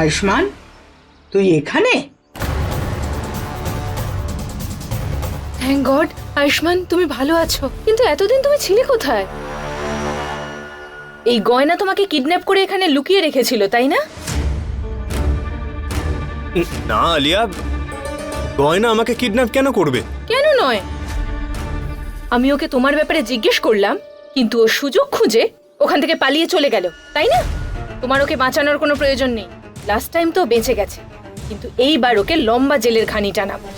আয়ুষ্মান, তুই এখানে? Thank god Ayushman, তুমি ভালো আছো। কিন্তু এতদিন তুমি ছিলে কোথায়? এই গয়না তোমাকে কিডন্যাপ করে এখানে লুকিয়ে রেখেছিল, তাই না? না আলিয়া, গয়না আমাকে কিডন্যাপ কেন করবে? কেন নয়, আমি ওকে তোমার ব্যাপারে জিজ্ঞেস করলাম, কিন্তু ও সুযোগ খুঁজে ওখান থেকে পালিয়ে চলে গেল, তাই না? তোমার ওকে বাঁচানোর কোনো প্রয়োজন নেই। লাস্ট টাইম তো বেঁচে গেছে, কিন্তু এইবার ওকে লম্বা জেলের ঘানি টানাবো।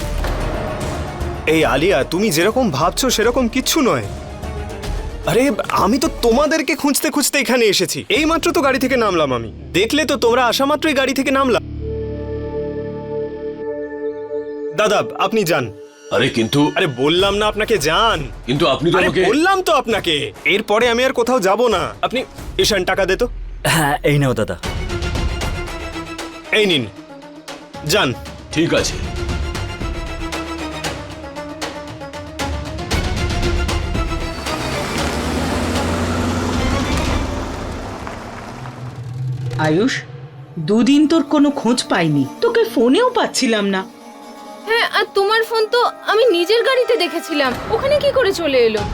এই আলিয়া, তুমি যেরকম ভাবছো সেরকম কিচ্ছু নয়। আরে আমি তো তোমাদেরকে খুঁজতে খুঁজতে এখানে এসেছি। এইমাত্র তো গাড়ি থেকে নামলাম। আমি দেখলে তো তোমরা আসা মাত্রই গাড়ি থেকে নামলাম। দাদা আপনি যান। আরে কিন্তু আরে বললাম না আপনাকে যান। কিন্তু আপনি তো আরে আমাকে বললাম তো আপনাকে, এরপরে আমি আর কোথাও যাব না। আপনি ঈশান টাকা দে তো। হ্যাঁ এই নাও দাদা। এই নিন, যান। ঠিক আছে। আয়ুষ, দুদিন তোর কোনো খোঁজ পাইনি, তোকে ফোনেও পাচ্ছিলাম না। হ্যাঁ, আর তোমার ফোন তো আমি নিজের গাড়িতে দেখেছিলাম, ওখানে কি করে চলে এলো?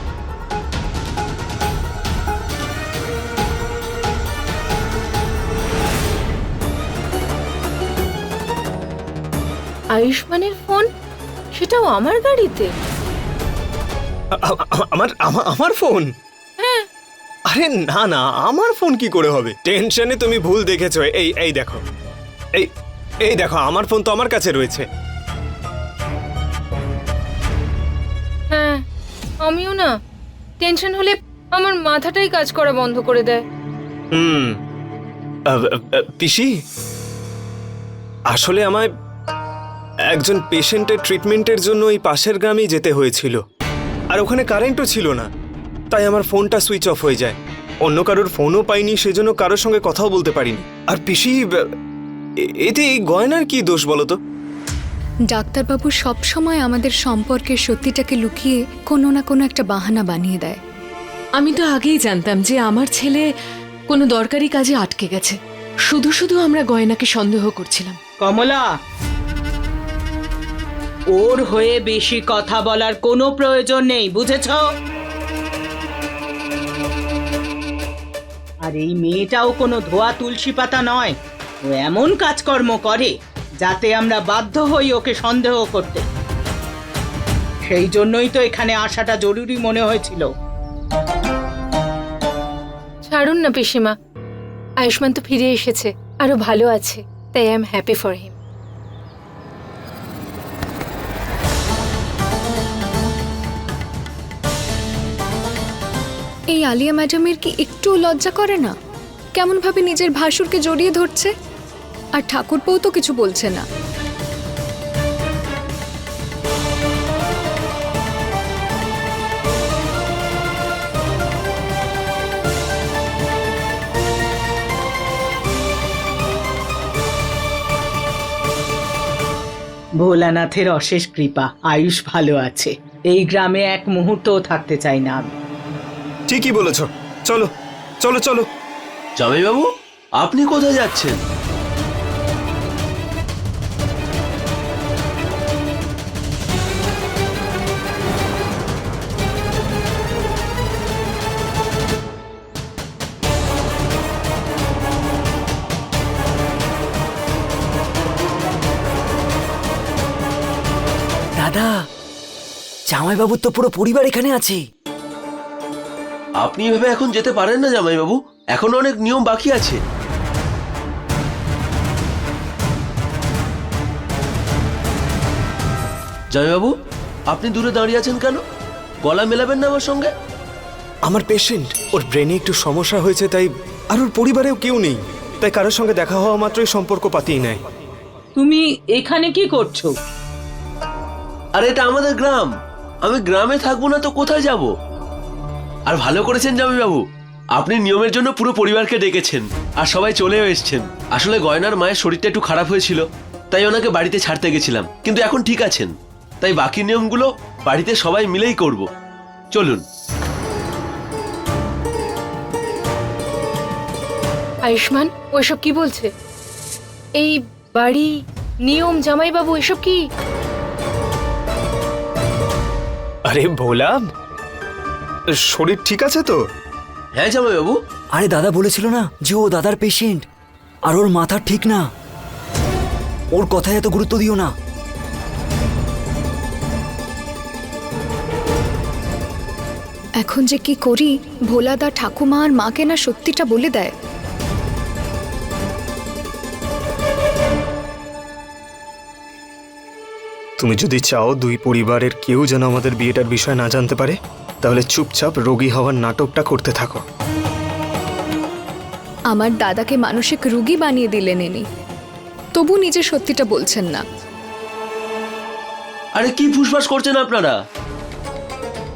আয়ুষ্মানের ফোন, সেটাও আমার গাড়িতে? আমার আমার ফোন? হ্যাঁ। আরে না না, আমার ফোন কি করে হবে? টেনশনে তুমি ভুল দেখেছো। এই এই দেখো, এই এই দেখো, আমার ফোন তো আমার কাছে রয়েছে। হ্যাঁ, আমিও না, টেনশন হলে আমার মাথাটাই কাজ করা বন্ধ করে দেয়। হুম। পিসি, আসলে আমায় একজন পেশেন্টের ট্রিটমেন্টের জন্য এই পাশের গ্রামেই যেতে হয়েছিল, আর ওখানে কারেন্টও ছিল না, তাই আমার ফোনটা সুইচ অফ হয়ে যায়। অন্য কারোর ফোনও পাইনি, সেজন্য কারোর সঙ্গে কথাও বলতে পারিনি। আর পিসি, এতে এই গয়নার কি দোষ বলো তো? ডাক্তারবাবু সব সময় আমাদের সম্পর্কের সত্যিটাকে লুকিয়ে কোনো না কোনো একটা বাহানা বানিয়ে দেয়। আমি তো আগেই জানতাম যে আমার ছেলে কোনো দরকারি কাজে আটকে গেছে। শুধু শুধু আমরা গয়নাকে সন্দেহ করছিলাম। কমলা, ওর হয়ে বেশি কথা বলার কোনো প্রয়োজন নেই, বুঝেছ? আর এই মেয়েটাও কোনো ধোয়া তুলসী পাতা নয়। ও এমন কাজকর্ম করে যাতে আমরা বাধ্য হই ওকে সন্দেহ করতে। সেই জন্যই তো এখানে আসাটা জরুরি মনে হয়েছিল। ছাড়ুন না পিসিমা, আয়ুষ্মান তো ফিরে এসেছে, আরো ভালো আছে, তাই I am happy for him. এই আলিয়া ম্যাডামের কি একটুও লজ্জা করে না? কেমন ভাবে নিজের ভাসুরকে জড়িয়ে ধরছে, আর ঠাকুরপোও তো কিছু বলছে না। ভোলানাথের অশেষ কৃপা, আয়ুষ ভালো আছে। এই গ্রামে এক মুহূর্তও থাকতে চাই না আমি। ঠিকই বলেছ, চলো চলো চলো। জামাইবাবু, আপনি কোথায় যাচ্ছেন? দাদা, জামাইবাবুর তো পুরো পরিবার এখানে আছে। আপনি এভাবে এখন যেতে পারেন না জামাইবাবু, এখনো অনেক নিয়ম বাকি আছে। জামাইবাবু, আপনি দূরে দাঁড়িয়ে আছেন কেন? গলা মেলাবেন না আমার সঙ্গে? আমার পেশেন্ট, ওর ব্রেনে একটু সমস্যা হয়েছে, তাই আর ওর পরিবারেও কেউ নেই, তাই কারোর সঙ্গে দেখা হওয়া মাত্রই সম্পর্ক পাতিয়ে নেয়। তুমি এখানে কি করছো? আর এটা আমাদের গ্রাম, আমি গ্রামে থাকবো না তো কোথায় যাব? আর ভালো করেছেন জামাইবাবু, আপনি নিয়মের জন্য পুরো পরিবারকে ডেকেছেন, আর সবাই চলেও এসেছেন। আসলে গয়নার মায়ের শরীরটা একটু খারাপ হয়েছিল, তাই ওনাকে বাড়িতে ছাড়তে গেছিলাম, কিন্তু এখন ঠিক আছেন। তাই বাকি নিয়মগুলো বাড়িতে সবাই মিলেই করব। চলুন। আয়ুষ্মান ওইসব কি বলছে? এই বাড়ি, নিয়ম, জামাইবাবু এসব কি? আরে ভোলা, শরীর ঠিক আছে তো? হ্যাঁ জামাইবাবু। আরে দাদা বলেছিল না যে ও দাদার পেশেন্ট, আর ওর মাথা ঠিক না। ওর কথায় এত গুরুত্ব দিও না। এখন যে কি করি, ভোলাদা ঠাকুমা আর মাকে না সত্যিটা বলে দেয়। তুমি যদি চাও দুই পরিবারের কেউ যেন আমাদের বিয়েটার বিষয় না জানতে পারে, তাহলে চুপচাপ রোগী হওয়ার নাটকটা করতে থাকো। আমার দাদাকে মানসিক রোগী বানিয়ে দিলেন ইনি, তবু নিজে সত্যিটা বলছেন না। আরে কি ফুসফাস করছেন আপনারা?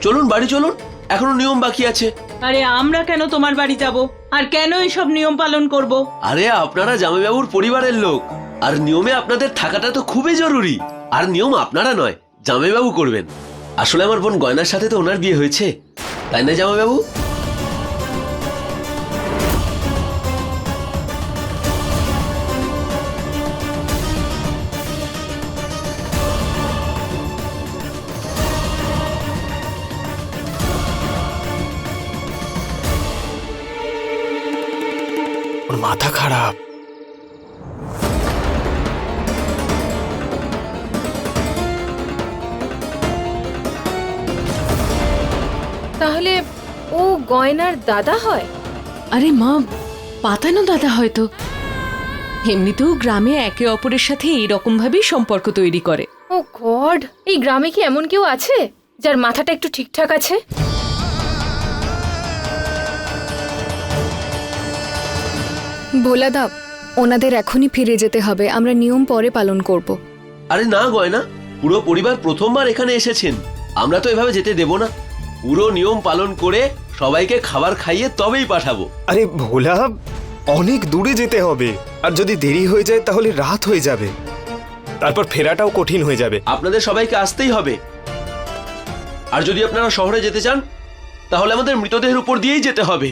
চলুন বাড়ি চলুন, এখনো নিয়ম বাকি আছে। আরে আমরা কেন তোমার বাড়ি যাব, আর কেন এইসব নিয়ম পালন করব? আরে আপনারা জামাইবাবুর পরিবারের লোক, আর নিয়মে আপনাদের থাকাটা তো খুবই জরুরি। আর নিয়ম আপনারা নয়, জামাইবাবু করবেন। আসলে আমার বোন গয়নার সাথে তো ওনার বিয়ে হয়েছে, তাই না জামাইবাবু? ওর মাথা খারাপ। তাহলে ও গয়নার দাদা হয়? আরে মা, পাতানো দাদা হয়তো। এমনিতেও গ্রামে একে অপরের সাথে এইরকম ভাবেই সম্পর্ক তৈরি করে। ও গড, এই গ্রামে কি এমন কেউ আছে যার মাথাটা একটু ঠিকঠাক আছে? ভোলাদা, ওনাদের এখনই ফিরে যেতে হবে, আমরা নিয়ম পরে পালন করব। আরে না গয়না, পুরো পরিবার প্রথমবার এখানে এসেছেন, আমরা তো এভাবে যেতে দেব না। পুরো নিয়ম পালন করে সবাইকে খাবার খাইয়ে তবেই পাঠাবো। আরে ভোলা, অনেক দূরে যেতে হবে, আর যদি দেরি হয়ে যায় তাহলে রাত হয়ে যাবে, তারপর ফেরাটাও কঠিন হয়ে যাবে। আপনাদের সবাইকে আসতেই হবে। আর যদি আপনারা শহরে যেতে চান, তাহলে আমাদের মৃতদেহের উপর দিয়েই যেতে হবে।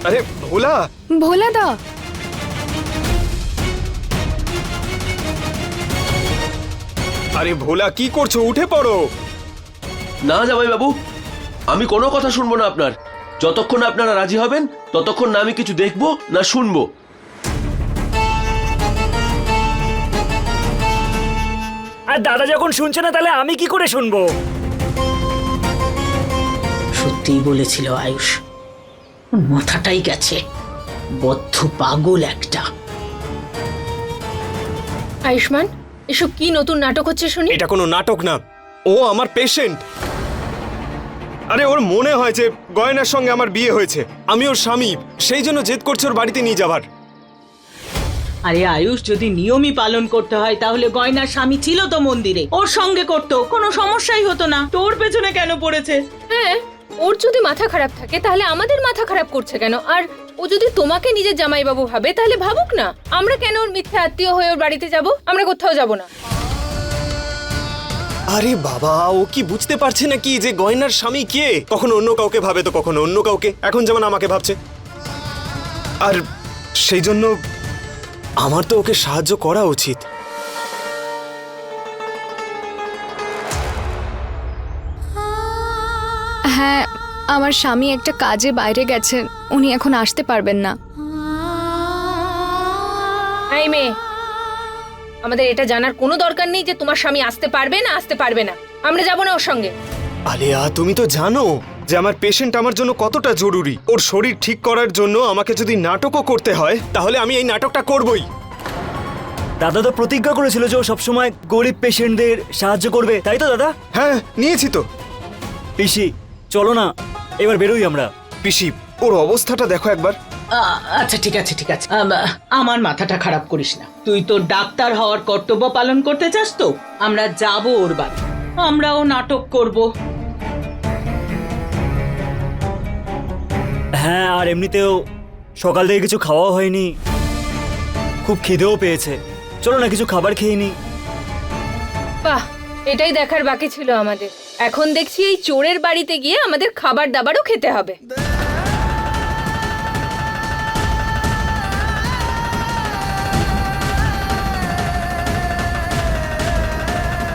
আরে ভোলা, ভোলাদা, আরে ভোলা কি করছো? উঠে পড়ো। না জামাইবাবু, আমি কোনো কথা শুনবো না আপনার। যতক্ষণ না আপনারা রাজি হবেন, ততক্ষণ না আমি কিছু দেখবো না শুনবো। আর দাদা যখন শুনছে না তাহলে আমি কি করে শুনবো? সত্যিই বলেছিল আয়ুষ, ওর মাথাটাই গেছে, বদ্ধ পাগল একটা। আয়ুষ্মান, এসব কি নতুন নাটক হচ্ছে শুনি? এটা কোনো নাটক না, ও আমার পেশেন্ট। আরে ওর মনে হয় যে গয়নার সঙ্গে আমার বিয়ে হয়েছে, আমি ওর স্বামী, সেই জন্য জেদ করছে ওর বাড়িতে নিয়ে যাবার। আরে আয়ুষ, যদি নিয়মই পালন করতে হয় তাহলে গয়নার স্বামী ছিল তো মন্দিরে, ওর সঙ্গে করতো, কোনো সমস্যাই হতো না। তোর পেছনে কেন পড়েছে? হ্যাঁ, ওর যদি মাথা খারাপ থাকে তাহলে আমাদের মাথা খারাপ করছে কেন? আর ও যদি তোমাকে নিজের জামাইবাবু ভাবে তাহলে ভাবুক না। আমরা কেন ওর মিথ্যে আত্মীয় হয়ে ওর বাড়িতে যাব? আমরা কোথাও যাব না। আরে বাবা, ও কি বুঝতে পারছে নাকি যে গয়নার স্বামী কে? কখনো অন্য কাউকে ভাবে তো কখনো অন্য কাউকে, এখন যেমন আমাকে ভাবছে। আর সেই জন্য আমার তো ওকে সাহায্য করা উচিত। হ্যাঁ, আমার স্বামী একটা কাজে বাইরে গেছেন, উনি এখন আসতে পারবেন না। এই মেয়ে, আমাদের এটা জানার কোনো দরকার নেই যে তোমার স্বামী আসতে পারবে না আসতে পারবে না। আমরা যাব না ওর সঙ্গে। আলিয়া, তুমি তো জানো যে আমার পেশেন্ট আমার জন্য কতটা জরুরি। ওর শরীর ঠিক করার জন্য আমাকে যদি নাটকও করতে হয় তাহলে আমি এই নাটকটা করবই। দাদা তো প্রতিজ্ঞা করেছিল যে ও সবসময় গরিব পেশেন্টদের সাহায্য করবে, তাই তো দাদা? হ্যাঁ, নিয়েছি তো। পিসি চলো না, এবার বেরোই আমরা। পিসি, ওর অবস্থাটা দেখো একবার। আচ্ছা ঠিক আছে ঠিক আছে, আমার মাথাটা খারাপ করিস না। তুই তো ডাক্তার হওয়ার কর্তব্য পালন করতে চাস তো, আমরা যাব ওর বাড়ি, আমরাও নাটক করব। হ্যাঁ, আর এমনিতেও সকাল থেকে কিছু খাওয়াও হয়নি, খুব খিদেও পেয়েছে। চলো না কিছু খাবার খেয়ে নি। বাহ, এটাই দেখার বাকি ছিল আমাদের। এখন দেখছি এই চোরের বাড়িতে গিয়ে আমাদের খাবার দাবারও খেতে হবে।